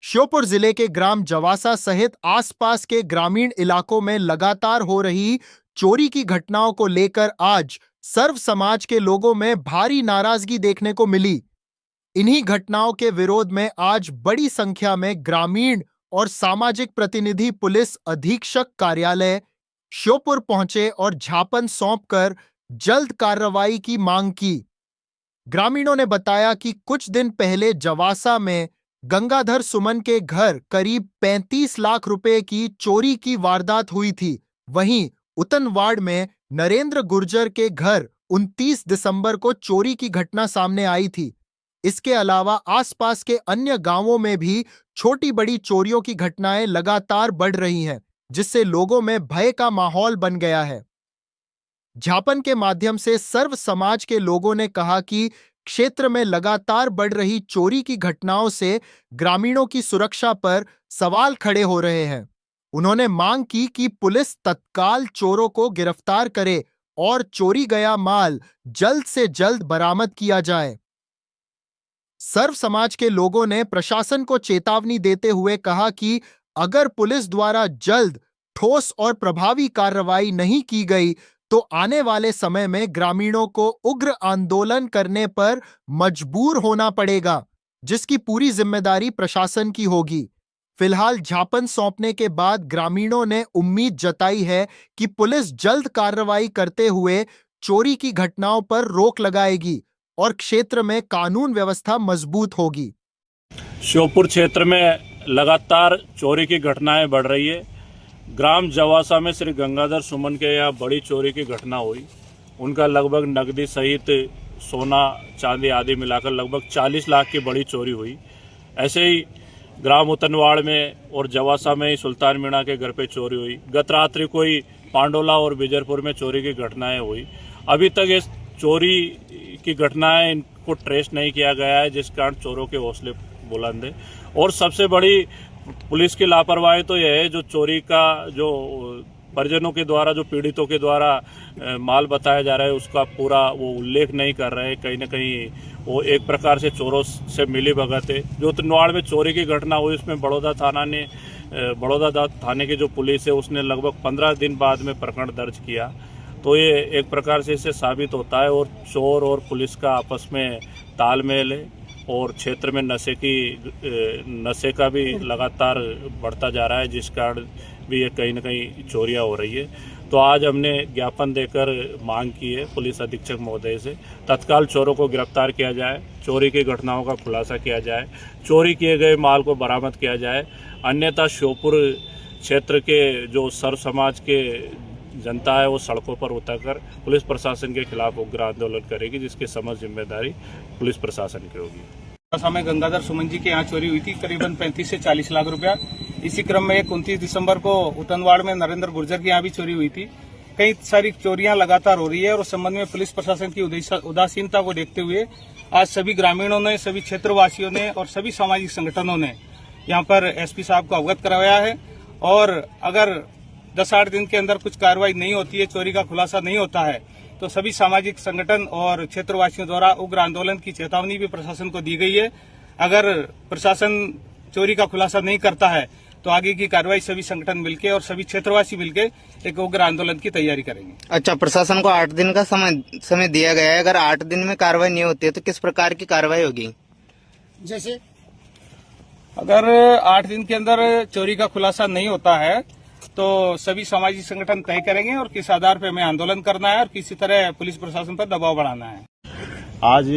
श्योपुर जिले के ग्राम जवासा सहित आसपास के ग्रामीण इलाकों में लगातार हो रही चोरी की घटनाओं को लेकर आज सर्व समाज के लोगों में भारी नाराजगी देखने को मिली। इन्हीं घटनाओं के विरोध में आज बड़ी संख्या में ग्रामीण और सामाजिक प्रतिनिधि पुलिस अधीक्षक कार्यालय श्योपुर पहुंचे और ज्ञापन सौंपकर जल्द कार्रवाई की मांग की। ग्रामीणों ने बताया कि कुछ दिन पहले जवासा में गंगाधर सुमन के घर करीब 35 लाख रुपए की चोरी की वारदात हुई थी। वहीं उतनवाड़ में नरेंद्र गुर्जर के घर 29 दिसंबर को चोरी की घटना सामने आई थी। इसके अलावा आसपास के अन्य गांवों में भी छोटी बड़ी चोरियों की घटनाएं लगातार बढ़ रही हैं, जिससे लोगों में भय का माहौल बन गया है। ज्ञापन के माध्यम से सर्व समाज के लोगों ने कहा कि क्षेत्र में लगातार बढ़ रही चोरी की घटनाओं से ग्रामीणों की सुरक्षा पर सवाल खड़े हो रहे हैं। उन्होंने मांग की कि पुलिस तत्काल चोरों को गिरफ्तार करे और चोरी गया माल जल्द से जल्द बरामद किया जाए। सर्व समाज के लोगों ने प्रशासन को चेतावनी देते हुए कहा कि अगर पुलिस द्वारा जल्द ठोस और प्रभावी कार्रवाई नहीं की गई तो आने वाले समय में ग्रामीणों को उग्र आंदोलन करने पर मजबूर होना पड़ेगा, जिसकी पूरी जिम्मेदारी प्रशासन की होगी। फिलहाल ज्ञापन सौंपने के बाद ग्रामीणों ने उम्मीद जताई है कि पुलिस जल्द कार्रवाई करते हुए चोरी की घटनाओं पर रोक लगाएगी और क्षेत्र में कानून व्यवस्था मजबूत होगी। श्योपुर क्षेत्र में लगातार चोरी की घटनाएं बढ़ रही है। ग्राम जवासा में श्री गंगाधर सुमन के यहाँ बड़ी चोरी की घटना हुई। उनका लगभग नकदी सहित सोना चांदी आदि मिलाकर लगभग 40 लाख की बड़ी चोरी हुई। ऐसे ही ग्राम उतनवाड़ में और जवासा में ही सुल्तान मीणा के घर पे चोरी हुई। गत रात्रि कोई पांडोला और बिजरपुर में चोरी की घटनाएं हुई। अभी तक इस चोरी की घटनाएं इनको ट्रेस नहीं किया गया है, जिस कारण चोरों के हौसले बुलंद है। और सबसे बड़ी पुलिस की लापरवाही तो यह है, जो चोरी का जो परिजनों के द्वारा, जो पीड़ितों के द्वारा माल बताया जा रहा है, उसका पूरा वो उल्लेख नहीं कर रहे हैं। कहीं ना कहीं वो एक प्रकार से चोरों से मिली भगत है। जो उतनवाड़ में चोरी की घटना हुई उसमें बड़ौदा थाने की जो पुलिस है उसने लगभग 15 दिन बाद में प्रकरण दर्ज किया। तो ये एक प्रकार से इससे साबित होता है और चोर और पुलिस का आपस में तालमेल है और क्षेत्र में नशे का भी लगातार बढ़ता जा रहा है, जिस कारण भी ये कहीं ना कहीं चोरियां हो रही है। तो आज हमने ज्ञापन देकर मांग की है पुलिस अधीक्षक महोदय से, तत्काल चोरों को गिरफ्तार किया जाए, चोरी की घटनाओं का खुलासा किया जाए, चोरी किए गए माल को बरामद किया जाए। अन्यथा श्योपुर क्षेत्र के जो सर्व समाज के जनता है वो सड़कों पर उतरकर पुलिस प्रशासन के खिलाफ उग्र आंदोलन करेगी, जिसकी समझ जिम्मेदारी पुलिस प्रशासन की होगी। समय गंगाधर सुमन जी के यहाँ चोरी हुई थी करीबन 35 से 40 लाख रुपया। इसी क्रम में 29 दिसंबर को उतनवाड़ में नरेंद्र गुर्जर के यहाँ भी चोरी हुई थी। कई सारी चोरियां लगातार हो रही है और उस संबंध में पुलिस प्रशासन की उदासीनता को देखते हुए आज सभी ग्रामीणों ने, सभी क्षेत्रवासियों ने और सभी सामाजिक संगठनों ने यहाँ पर एसपी साहब को अवगत करवाया है। और अगर 10-8 दिन के अंदर कुछ कार्रवाई नहीं होती है, चोरी का खुलासा नहीं होता है, तो सभी सामाजिक संगठन और क्षेत्रवासियों द्वारा उग्र आंदोलन की चेतावनी भी प्रशासन को दी गई है। अगर प्रशासन चोरी का खुलासा नहीं करता है तो आगे की कार्रवाई सभी संगठन मिलकर और सभी क्षेत्रवासी मिलकर एक उग्र आंदोलन की तैयारी करेंगे। अच्छा, प्रशासन को 8 दिन का समय दिया गया है। अगर 8 दिन में कार्रवाई नहीं होती है तो किस प्रकार की कार्रवाई होगी? जैसे अगर 8 दिन के अंदर चोरी का खुलासा नहीं होता है तो सभी सामाजिक संगठन तय करेंगे और किस आधार पर हमें आंदोलन करना है और किसी तरह पुलिस प्रशासन पर दबाव बढ़ाना है। आज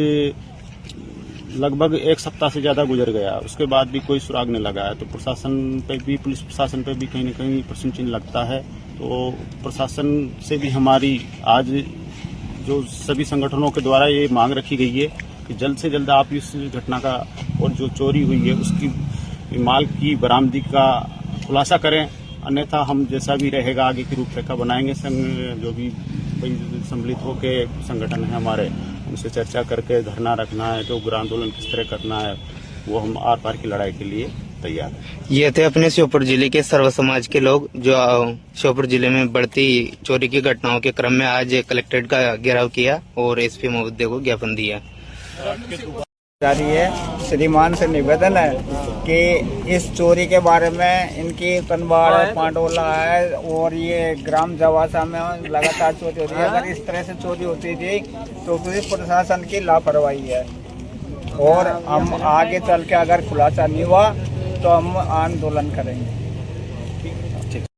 लगभग 1 सप्ताह से ज्यादा गुजर गया, उसके बाद भी कोई सुराग नहीं लगा है। तो प्रशासन पे भी, पुलिस प्रशासन पे भी कहीं न कहीं प्रश्न चिन्ह लगता है। तो प्रशासन से भी हमारी आज जो सभी संगठनों के द्वारा ये मांग रखी गई है कि जल्द से जल्द आप इस घटना का और जो चोरी हुई है उसकी माल की बरामदगी का खुलासा करें, अन्यथा हम जैसा भी रहेगा आगे की रूपरेखा बनाएंगे। जो भी सम्मिलित होकर संगठन है हमारे, उनसे चर्चा करके धरना रखना है, तो उग्र आंदोलन किस तरह करना है, वो हम आर पार की लड़ाई के लिए तैयार है। ये थे अपने श्योपुर जिले के सर्व समाज के लोग जो श्योपुर जिले में बढ़ती चोरी की घटनाओं के क्रम में आज कलेक्ट्रेट का घेराव किया और एसपी महोदय को ज्ञापन दिया। जारी है। श्रीमान से निवेदन है कि इस चोरी के बारे में इनकी तनवाड़ पांडोला है और ये ग्राम जवासा में लगातार चोरी हो रही है। अगर इस तरह से चोरी होती थी तो पुलिस प्रशासन की लापरवाही है और हम आगे चल के अगर खुलासा नहीं हुआ तो हम आंदोलन करेंगे।